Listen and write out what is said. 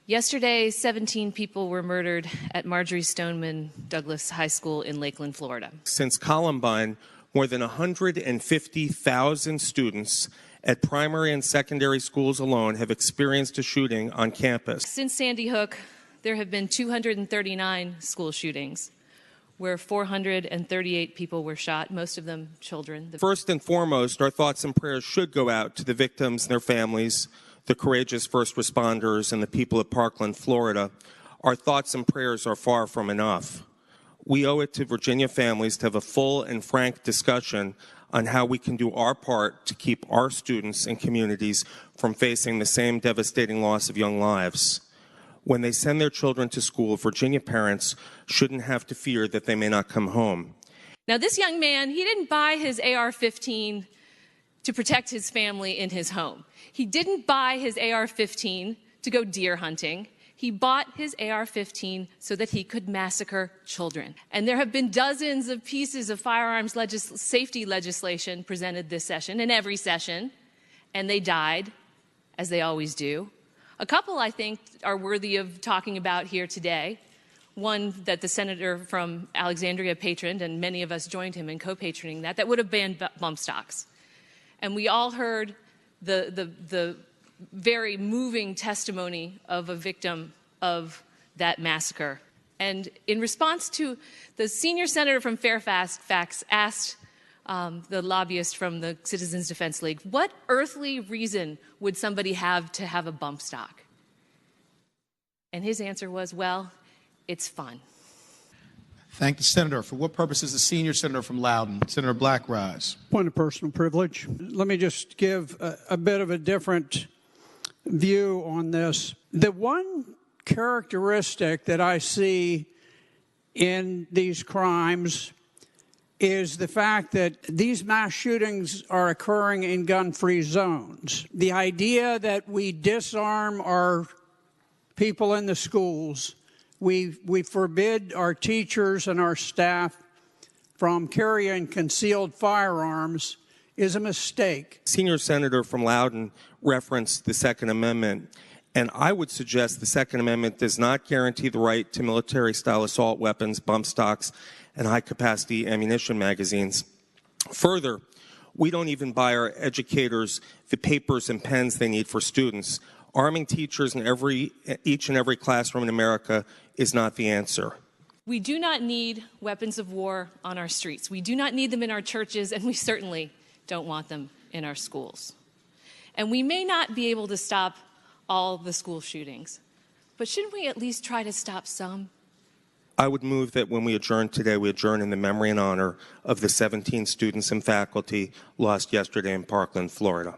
Yesterday, 17 people were murdered at Marjorie Stoneman Douglas High School in Lakeland, Florida. Since Columbine, more than 150,000 students at primary and secondary schools alone have experienced a shooting on campus. Since Sandy Hook, there have been 239 school shootings, where 438 people were shot, most of them children. First and foremost, our thoughts and prayers should go out to the victims and their families, the courageous first responders, and the people of Parkland, Florida. Our thoughts and prayers are far from enough. We owe it to Virginia families to have a full and frank discussion on how we can do our part to keep our students and communities from facing the same devastating loss of young lives. When they send their children to school, Virginia parents shouldn't have to fear that they may not come home. Now, this young man, he didn't buy his AR-15 to protect his family in his home. He didn't buy his AR-15 to go deer hunting. He bought his AR-15 so that he could massacre children. And there have been dozens of pieces of firearms safety legislation presented this session, and every session, and they died, as they always do. A couple, I think, are worthy of talking about here today. One that the senator from Alexandria patroned, and many of us joined him in co-patroning that would have banned bump stocks. And we all heard the very moving testimony of a victim of that massacre. And in response to, the senior senator from Fairfax asked the lobbyist from the Citizens Defense League, what earthly reason would somebody have to have a bump stock? And his answer was, well, it's fun. Thank the senator. For what purpose is the senior senator from Loudoun? Senator Black rise. Point of personal privilege. Let me just give a bit of a different view on this. The one characteristic that I see in these crimes is the fact that these mass shootings are occurring in gun-free zones. The idea that we disarm our people in the schools, we forbid our teachers and our staff from carrying concealed firearms is a mistake. Senior senator from Loudoun referenced the Second Amendment, and I would suggest the Second Amendment does not guarantee the right to military-style assault weapons, bump stocks, and high-capacity ammunition magazines. Further, we don't even buy our educators the papers and pens they need for students. Arming teachers in each and every classroom in America is not the answer. We do not need weapons of war on our streets. We do not need them in our churches, and we certainly don't want them in our schools. And we may not be able to stop all the school shootings, but shouldn't we at least try to stop some? I would move that when we adjourn today, we adjourn in the memory and honor of the 17 students and faculty lost yesterday in Parkland, Florida.